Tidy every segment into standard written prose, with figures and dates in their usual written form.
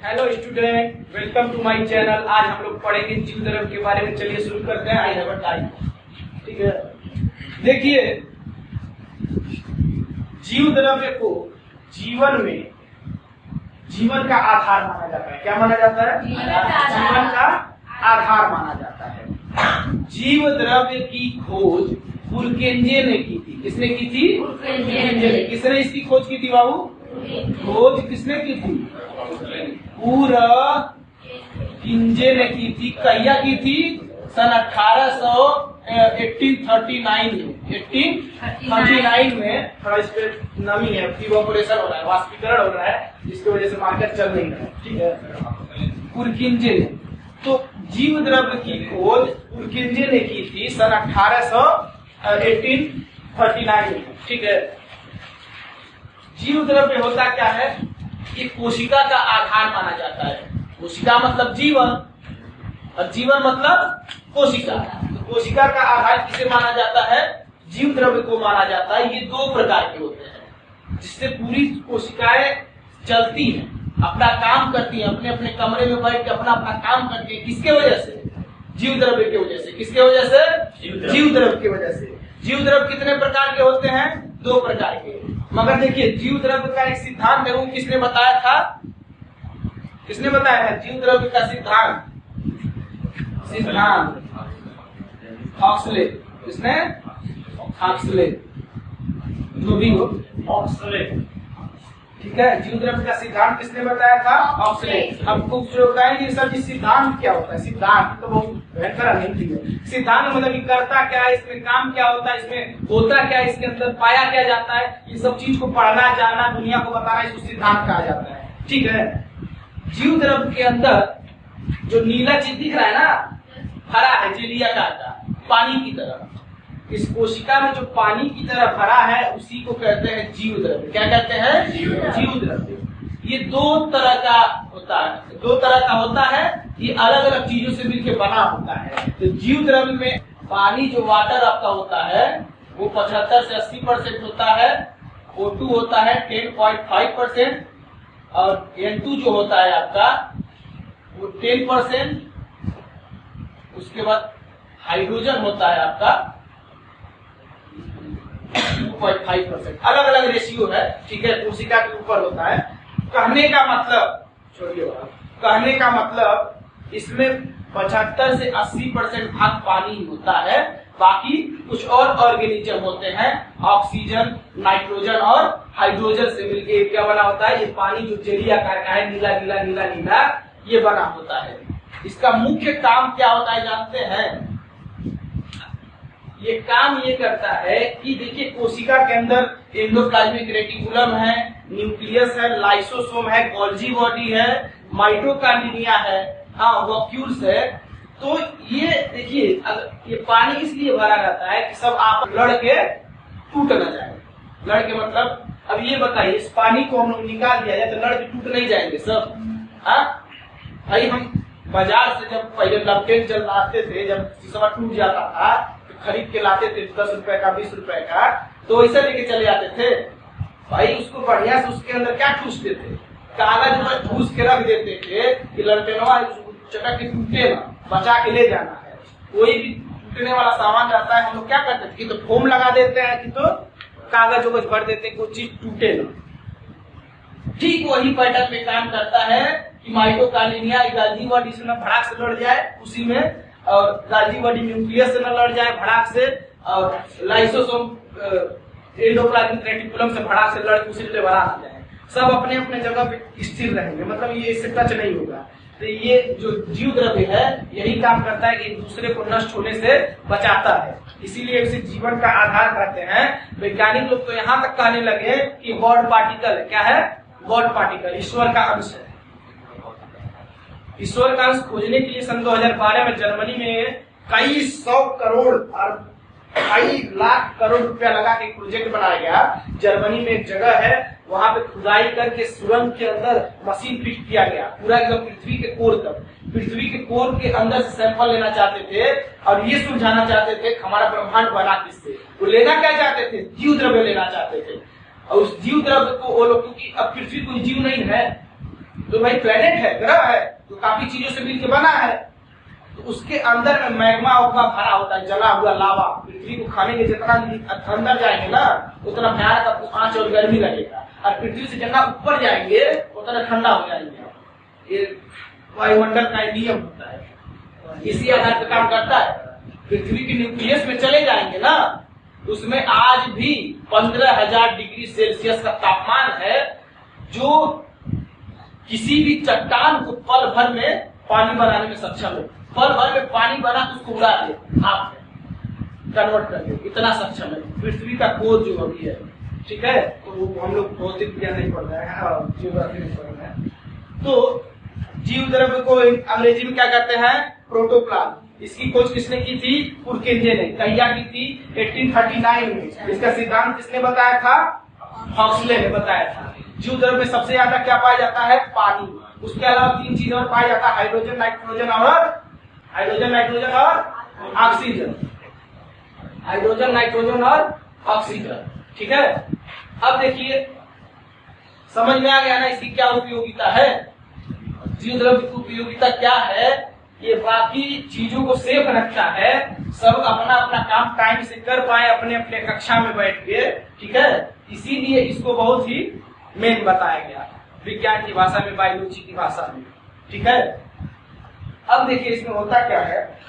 Hello student, welcome to my channel. आज हम लोग पढ़ेंगे जीव द्रव्य के बारे में। चलिए शुरू करते हैं। I have a time. ठीक है, देखिए जीव द्रव्य को जीवन में जीवन का आधार माना जाता है। क्या माना जाता है? जीवन का आधार माना जाता है। जीव द्रव्य की खोज पुरकेंजे ने की थी। किसने की थी? पुरकेंजे ने। किसने इसकी खोज की थी बाबू? खोज किसने की थी? पुरकेंजे ने की थी। कहिया की थी? सन 1839 में। थोड़ा इस पे नमी है, इवैपोरेशन हो रहा है, वाष्पीकरण हो रहा है, जिसकी वजह से मार्केट चल नहीं रहा है। ठीक है, पुरकेंजे ने। तो जीव द्रव्य की खोज पुरकेंजे ने की थी सन 1839 में। ठीक है, जीव द्रव्य होता क्या है? ये कोशिका का आधार माना जाता है। कोशिका मतलब जीवन और जीवन मतलब कोशिका। तो कोशिका का आधार किसे माना जाता है? जीव द्रव्य को माना जाता है। ये दो प्रकार के होते हैं जिससे पूरी कोशिकाएं चलती हैं, अपना काम करती हैं, अपने अपने कमरे में बैठ के अपना अपना काम करती हैं। किसके वजह से? जीव द्रव्य की वजह से। किसके वजह से? जीव द्रव्य की वजह से। जीव द्रव्य कितने प्रकार के होते हैं? दो प्रकार के। मगर देखिए, जीव द्रव्य का एक सिद्धांत है, वो किसने बताया था? किसने बताया था जीव द्रव्य का सिद्धांत? ऑक्सले। किसने? ऑक्सले। जो भी हो, ऑक्सले। ठीक है, जीव द्रव्य का सिद्धांत किसने बताया था? ऑक्सले। हमको जो बताएंगे सर जी, सिद्धांत क्या होता है? सिद्धांत तो बहुत बेहतर नहीं है। सिद्धांत मतलब कि करता क्या है, इसमें काम क्या होता है, इसमें होता क्या है, इसके अंदर पाया क्या जाता है, ये सब चीज को पढ़ना, जानना, दुनिया को बताना, इसको सिद्धांत कहा जाता है। ठीक है, जीव द्रव्य के अंदर जो नीला चीज दिख रहा है ना, हरा है, जेलियाकार का, पानी की तरह। इस कोशिका में जो पानी की तरह भरा है उसी को कहते हैं जीव द्रव्य। क्या कहते हैं? जीव द्रव्य। ये दो तरह का होता है। ये अलग अलग चीजों से मिलकर बना होता है। तो जीव द्रव्य में पानी जो वाटर आपका होता है वो 75 से 80% होता है। O2 होता है 10.5% और N2 जो होता है आपका वो 10%। उसके बाद हाइड्रोजन होता है आपका 2.5%। अलग अलग रेशियो है। ठीक है, कोशिका के ऊपर होता है। कहने का मतलब, छोड़िए, कहने का मतलब इसमें 75 से 80% भाग पानी ही होता है। बाकी कुछ और ऑर्गेनिज्म होते हैं, ऑक्सीजन, नाइट्रोजन और हाइड्रोजन से मिलकर क्या बना होता है? ये पानी जो जेली आकार का है, नीला नीला नीला नीला, ये बना होता है। इसका मुख्य काम क्या होता है जानते हैं? ये काम ये करता है कि देखिए, कोशिका के अंदर एंडोप्लाज्मिक रेटिकुलम है, न्यूक्लियस है, लाइसोसोम है, गोल्जी बॉडी है, माइटोकॉन्ड्रिया है, वॉक्यूल्स है। तो ये देखिए, ये पानी इसलिए भरा रहता है कि सब आप लड़के टूट न जाए। लड़के मतलब, अब ये बताइए, इस पानी को हम लोग निकाल दिया जाए तो लड़के टूट नहीं जाएंगे सब? भाई, हम बाजार से जब पहले लपटेन जल लाते थे, जब शीशा टूट जाता था तो खरीद के लाते थे 10 रुपए का, 20 रुपए का, तो ऐसे लेके चले जाते थे। भाई, उसको बढ़िया से उसके अंदर क्या ठूसते थे? कागज में ठूस के रख देते थे कि लड़टेनवा चटक के टूटे ना, बचा के ले जाना है। कोई भी टूटने वाला सामान रहता है, हम लोग क्या करते थे कि तो फोम लगा देते हैं, कि तो कागज वगज भर देते हैं, कोई चीज टूटे ना। ठीक वही पैटर्न में काम करता है कि माइटोकॉन्ड्रिया गाल्जी बॉडी से न भड़ाक से लड़ जाए उसी में, और गाल्जी बॉडी न्यूक्लियस से न लड़ जाए भड़ाक से, और लाइसोसोम एंडोप्लाज्मिक रेटिकुलम से भड़ाक से लड़ उसी से बना आ जाए। सब अपने अपने जगह पे स्थिर रहेंगे, मतलब ये इससे टच नहीं होगा। तो ये जो जीव द्रव्य है यही काम करता है कि एक दूसरे को नष्ट होने से बचाता है। इसीलिए इसे जीवन का आधार कहते हैं। वैज्ञानिक लोग तो यहाँ तक कहने लगे कि गॉड पार्टिकल क्या है? गॉड पार्टिकल ईश्वर का अंश है। ईश्वर का अंश खोजने के लिए सन 2012 में जर्मनी में कई 100 करोड़ और कई लाख करोड़ रुपया लगा के एक प्रोजेक्ट बनाया गया। जर्मनी में एक जगह है, वहां पे खुदाई करके सुरंग के अंदर मशीन फिट किया गया, पूरा एकदम पृथ्वी के कोर तक। पृथ्वी के कोर के अंदर से सैंपल लेना चाहते थे और ये सुलझाना चाहते थे हमारा ब्रह्मांड बना किससे। वो लेना क्या चाहते थे? जीव द्रव्य लेना चाहते थे। और उस जीव द्रव्य को वो लोग, क्योंकि अब पृथ्वी कोई जीव नहीं है, तो भाई प्लेनेट है, ग्रह है, तो काफी चीजों से मिलकर बना है। तो उसके अंदर में मैग्मा उग्मा भरा होता है, जला हुआ लावा। पृथ्वी को खाने के जितना अंदर जाएंगे ना उतना भयानक आपको आंच और गर्मी लगेगा, और पृथ्वी से जितना ऊपर जाएंगे उतना ठंडा हो जाएंगे। ये वायुमंडल का नियम होता है, इसी आधार पर काम करता है। पृथ्वी के न्यूक्लियस में चले जाएंगे ना, उसमें आज भी 15,000 डिग्री सेल्सियस का तापमान है, जो किसी भी चट्टान को पल भर में पानी बनाने में सक्षम है। पल भर में पानी बना तो उसको उड़ा दे, भाप में कन्वर्ट कर दे, इतना सक्षम है पृथ्वी का कोर जो अभी है। ठीक है, तो वो हम लोग भौतिक विज्ञान नहीं पढ़ रहे हैं, जियोग्राफी नहीं पढ़ रहे हैं। तो जीव द्रव्य को अंग्रेजी में क्या कहते हैं? प्रोटोप्लाज्म। इसकी खोज किसने की थी? पुरकेंजे ने। कहिया की थी? 1839 में। इसका सिद्धांत किसने बताया था? हॉक्सले ने बताया था। जीव द्रव्य में सबसे ज्यादा क्या पाया जाता है? पानी। उसके अलावा 3 चीजें और पाया जाता है, हाइड्रोजन, नाइट्रोजन और ऑक्सीजन। हाइड्रोजन, नाइट्रोजन और ऑक्सीजन। ठीक है, अब देखिए समझ में आ गया ना इसकी क्या उपयोगिता है? जीव द्रव्य की उपयोगिता क्या है? ये बाकी चीजों को सेफ रखता है, सब अपना अपना काम टाइम से कर पाए अपने अपने कक्षा में बैठ के। ठीक है, इसीलिए इसको बहुत ही मेन बताया गया विज्ञान की भाषा में, बायोलॉजी की भाषा में। ठीक है, अब देखिए इसमें होता क्या है,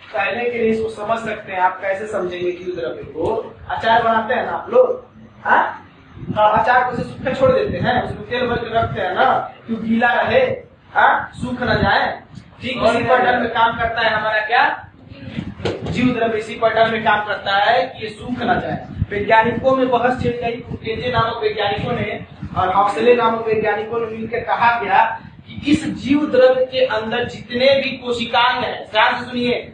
पहले के लिए इसको समझ सकते हैं आप। कैसे समझेंगे जीव द्रव्य को? अचार बनाते हैं ना आप लोग, हाँ? अचार को सूखे छोड़ देते हैं, उसमें तेल भर के रखते हैं ना, क्यों गीला रहे, हाँ, सूख न जाए। ठीक इसी पैटर्न में काम करता है हमारा क्या? जीव द्रव्य इसी पैटर्न में काम करता है कि ये सूख न जाए। वैज्ञानिकों में बहस छिड़ गई। पुरकेंजे नामक वैज्ञानिकों ने और हॉक्सले नामक वैज्ञानिकों ने मिलकर कहा गया कि इस जीव द्रव्य के अंदर जितने भी कोशिकांग हैं, ध्यान से सुनिए,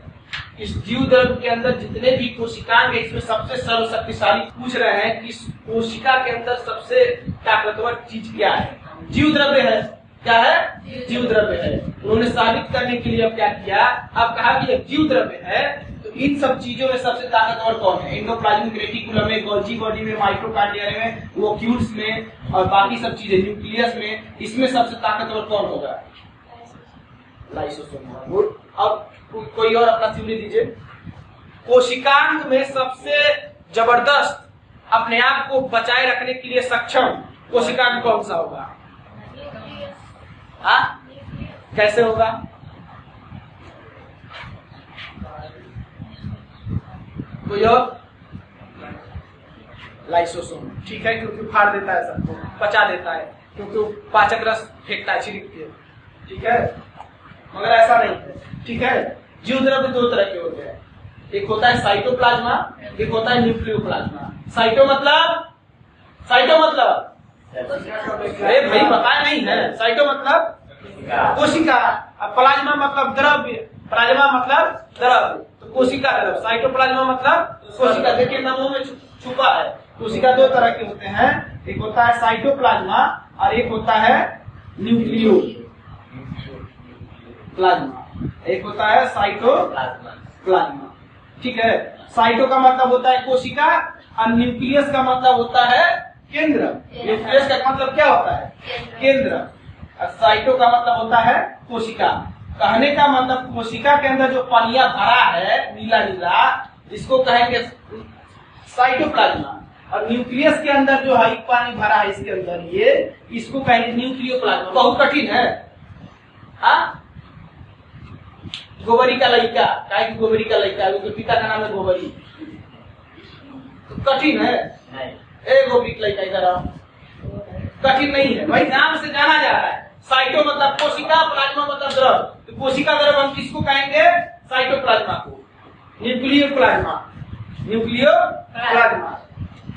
इस जीव द्रव्य के अंदर जितने भी कोशिकांग है, इसमें सबसे सर्वशक्तिशाली पूछ रहे हैं कि इस कोशिका के अंदर सबसे ताकतवर चीज क्या है? जीव द्रव्य है। क्या है? जीव द्रव्य है। उन्होंने साबित करने के लिए अब क्या किया? अब कहा कि जीव द्रव्य है तो इन सब चीजों में सबसे ताकतवर कौन है? एंडोप्लाज्मिक रेटिकुलम में, गोल्जी बॉडी में, माइटोकॉन्ड्रिया में, वोक्यूल्स में और बाकी सब चीजें न्यूक्लियस में, इसमें सबसे ताकतवर कौन होगा? लाइसोसोम। अब कोई और अपना थ्योरी दीजिए। कोशिकांग में सबसे जबरदस्त अपने आप को बचाए रखने के लिए सक्षम कोशिकांग कौन सा होगा? हाँ, कैसे होगा? कोई और? लाइसोसोम। ठीक है, क्योंकि फाड़ देता है सबको, पचा देता है, क्योंकि पाचक रस फेंकता है, छिड़क के। ठीक है, मगर ऐसा नहीं है। ठीक है, जीव द्रव्य 2 तरह के होते हैं, एक होता है साइटोप्लाज्मा, एक होता है न्यूक्लियोप्लाज्मा। साइटो मतलब अरे भाई पता नहीं है। साइटो मतलब कोशिका, प्लाज्मा मतलब द्रव्य, प्लाज्मा मतलब द्रव्य, तो कोशिका द्रव्य। साइटोप्लाज्मा मतलब कोशिका। देखिए नामों में छुपा है। कोशिका 2 तरह के होते हैं, एक होता है साइटोप्लाज्मा और एक होता है न्यूक्लियोप्लाज्मा। एक होता है साइटोप्लाज्मा। ठीक है, साइटो का मतलब होता है कोशिका और न्यूक्लियस का मतलब होता है केंद्र। न्यूक्लियस का मतलब क्या होता है? केंद्र। और साइटो का मतलब होता है कोशिका। कहने का मतलब कोशिका के अंदर जो पनिया भरा है नीला नीला, इसको कहेंगे साइटोप्लाज्मा। और न्यूक्लियस के अंदर जो है पानी भरा है इसके अंदर, ये इसको कहेंगे न्यूक्लियोप्लाज्मा। बहुत कठिन है। हाँ, गोबरी का लड़का, काय की गोबरी का लड़का, उनके पिता का नाम है गोबरी, तो कठिन है। ए गोबरी का लड़का इधर आओ, कठिन नहीं है भाई, नाम से जाना जा रहा है। साइटो मतलब कोशिका, प्लाज्मा मतलब द्रव। तो कोशिका द्रव हम किसको कहेंगे? साइटोप्लाज्मा को। न्यूक्लियोप्लाज्मा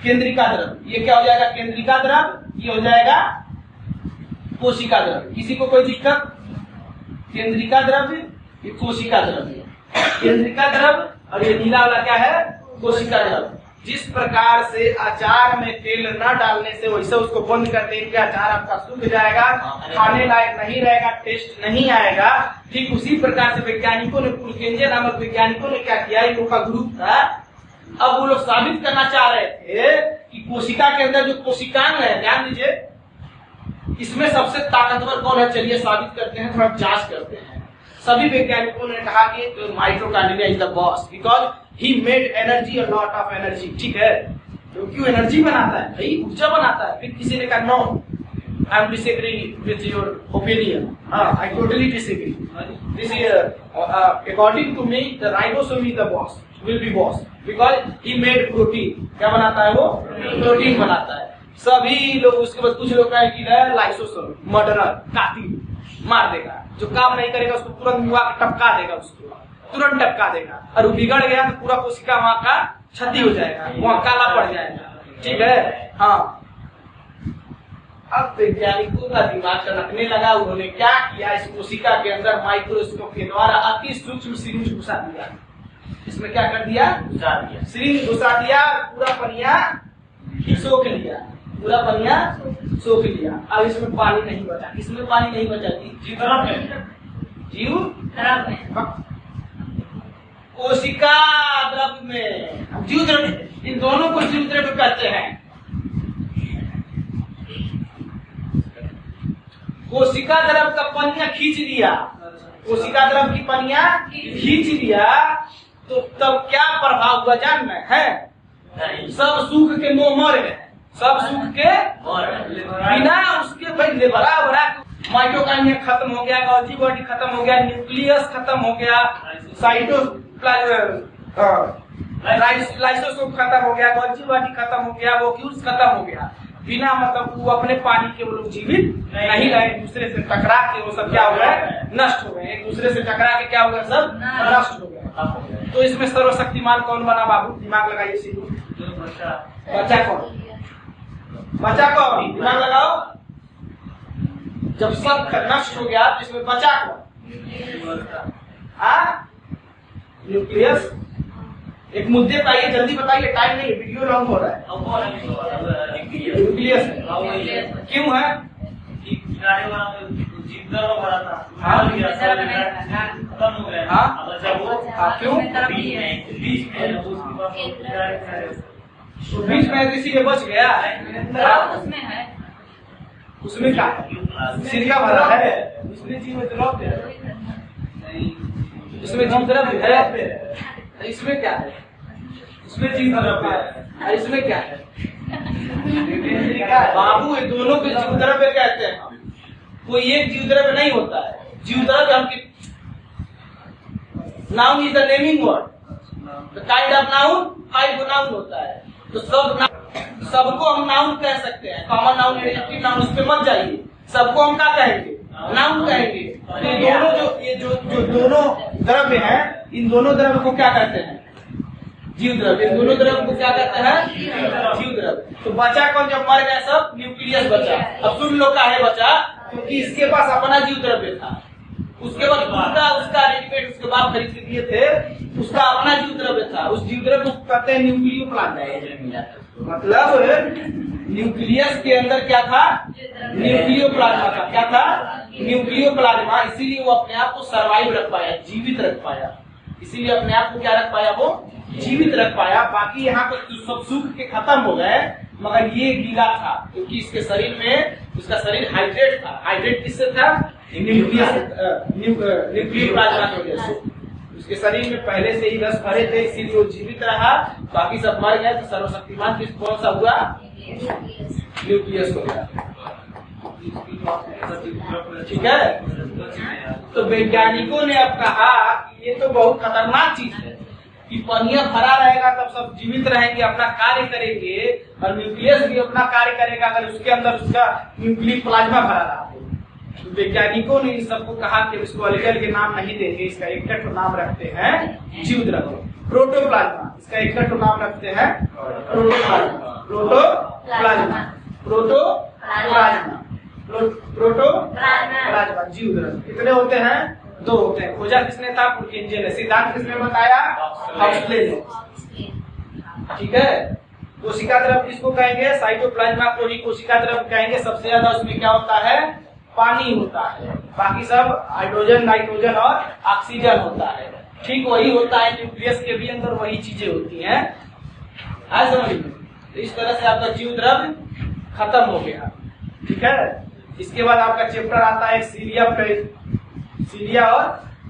केंद्रिका द्रव। ये क्या हो जाएगा? केंद्रिका द्रव। ये हो जाएगा कोशिका द्रव। किसी को कोई दिक्कत? केंद्रिका द्रव्य, ये कोशिका द्रव्य। केंद्रिका द्रव्य और ये नीला वाला क्या है? कोशिका द्रव्य। जिस प्रकार से अचार में तेल न डालने से वैसे उसको बंद कर देंगे, अचार आपका सूख जाएगा, खाने लायक नहीं रहेगा, टेस्ट नहीं आएगा। ठीक उसी प्रकार से वैज्ञानिकों ने, पुरकेंजे नामक वैज्ञानिकों ने क्या किया? इन लोगों का ग्रुप था। अब वो लोग साबित करना चाह रहे थे कि कोशिका के अंदर जो कोशिकांग है, ध्यान दीजिए, इसमें सबसे ताकतवर कौन है, चलिए साबित करते हैं, थोड़ा जांच करते हैं। सभी वैज्ञानिकों ने कहा कि mitochondria is the boss because he made energy, a lot of energy. ठीक है, तो क्यों एनर्जी बनाता है भाई, ऊर्जा बनाता है। फिर किसी ने कहा no, I am disagreeing with your opinion. I totally disagree. This is according to me, the ribosome is the boss, will be boss because he made protein. क्या बनाता है वो? प्रोटीन बनाता है। सभी लोग, उसके बाद कुछ लोग कहें कि लाइसोसोम मर्डरर, कातिल, मार देगा, जो काम नहीं करेगा उसको तुरंत मुआ टपका देगा, उसको तुरंत टपका देगा, और वो बिगड़ गया तो पूरा कोशिका वहाँ का क्षति हो जाएगा, वहाँ काला पड़ जाएगा। ठीक है, हाँ। अब वैज्ञानिकों का दिमाग टनकने लगा, उन्होंने क्या किया, इस कोशिका के अंदर माइक्रोस्कोप के द्वारा अति सूक्ष्म सिरिंज घुसा दिया। इसमें क्या कर दिया, सिरिंज घुसा दिया, पूरा पनिया सोख लिया, पूरा पनिया सोख लिया। अब इसमें पानी नहीं बचा, इसमें पानी नहीं बचा, जीव द्रव में, कोशिका द्रव में, जीव द्रव, इन दोनों को जीव द्रव कहते हैं। कोशिका द्रव का पनिया खींच लिया, कोशिका द्रव की पनिया खींच लिया, तो तब क्या प्रभाव हुआ जानना है? सब सूख के मर गए, सब सूख के बिना उसके भाई बराबर माइटोकॉन्ड्रिया खत्म हो गया, गोल्जी बॉडी खत्म हो गया, न्यूक्लियस खत्म हो गया, लाइसोसोम खत्म हो गया, गोल्जी बॉडी खत्म हो गया, वोक्यूल्स खत्म हो गया। बिना मतलब वो अपने पानी के वो लोग जीवित नहीं रहे, एक दूसरे से टकरा के वो सब क्या हो गए, नष्ट हो गए, एक दूसरे से टकरा के क्या हो गया, सब नष्ट हो गए। तो इसमें सर्वशक्तिमान कौन बना बाबू, दिमाग लगाइए सीधे, बचा कौन, बचा कौन, दिमाग लगाओ। जब सब नष्ट हो गया तो इसमें बचा कौन, न्यूक्लियस। एक मुद्दे पे आइए, जल्दी बताइए, टाइम नहीं, वीडियो लॉन्ग हो रहा है। न्यूक्लियस क्यों है, क्यों बीच में इसीलिए बच गया, उसमें क्या सिरका भरा है, उसमें जीव द्रव है, इसमें जीव द्रव है, इसमें क्या है, इसमें जीव द्रव्य है, इसमें क्या है बाबू, ये दोनों को जीव द्रव्य कहते हैं। कोई एक जीव द्रव्य नहीं होता है, जीव द्रव्य हमके noun is the naming word, the kind of noun, 5 noun होता है। तो सबको हम नाउन कह सकते हैं, कॉमन नाउन, एडजेक्टिव नाउन, उस पर मत जाइए, सबको हम क्या कहेंगे, नाउन कहेंगे। तो ये दोनों जो दोनों द्रव्य हैं, इन दोनों द्रव्य को क्या कहते हैं, जीव द्रव्य। इन दोनों द्रव्य को क्या कहते हैं, जीव द्रव्य। तो बचा कौन, जब मर गया सब, न्यूक्लियस बचा। अब सुन लो का है बचा, क्योंकि इसके पास अपना जीव द्रव्य था, उसके बाद उसका रेडीमेड उसके बाद खरीद के दिए थे, उसका अपना जीव द्रव्य था, उस जीव द्रव्य को कहते हैं न्यूक्लियोप्लाज्मा। मतलब न्यूक्लियस के अंदर क्या था, न्यूक्लियोप्लाज्मा था। क्या था, न्यूक्लियोप्लाज्मा। इसीलिए वो अपने आप को सर्वाइव रख पाया, जीवित रख पाया, इसीलिए अपने आप को क्या रख पाया, वो जीवित रख पाया। बाकी यहाँ पर सब सूख के खत्म हो गए, मगर ये गीला था, क्योंकि इसके शरीर में, उसका शरीर हाइड्रेट था। हाइड्रेट किससे था, न्यूक्लियोप्लाज्मा की वजह से। उसके शरीर में पहले से ही रस भरे थे, इसीलिए वो जीवित रहा। बाकी सब मर गए, तो सर्वशक्तिमान किस कौन सा हुआ, न्यूक्लियस हो गया। ठीक है, तो वैज्ञानिकों ने अब कहा कि ये तो बहुत खतरनाक चीज है कि पनिया भरा रहेगा तब सब जीवित रहेंगे, अपना कार्य करेंगे, और न्यूक्लियस भी अपना कार्य करेगा अगर उसके अंदर उसका न्यूक्लियर प्लाज्मा भरा रहा। तो वैज्ञानिकों ने इन सबको कहा कि इसको अलग के नाम नहीं देंगे, इसका एक नाम रखते हैं जीव द्रव्य, प्रोटोप्लाज्मा। इसका एक नाम रखते हैं प्रोटोप्लाज्मा, प्रोटोप्लाज्मा, प्रोटोप्लाज्मा, प्रोटोप्लाज्मा, जीव द्रव्य। कितने होते हैं, 2 होते हैं। खोजा किसने था, पुरकिंजे ने। सिद्धांत किसने बताया, हक्सले ने। ठीक है, कोशिका द्रव किसको कहेंगे, साइटोप्लाज्मा को ही कोशिका द्रव कहेंगे। सबसे ज्यादा उसमें क्या होता है, पानी होता है, बाकी सब हाइड्रोजन, नाइट्रोजन और ऑक्सीजन होता है। ठीक वही होता है न्यूक्लियस के भी अंदर, वही चीजें होती हैं। समझ में, तो इस तरह से आपका जीव द्रव्य खत्म हो गया। ठीक है, इसके बाद आपका चैप्टर आता है सीलिया और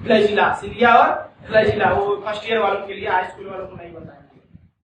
फ्लैजिला, वो फर्स्ट ईयर वालों के लिए, हाई स्कूल वालों को नहीं बताएंगे।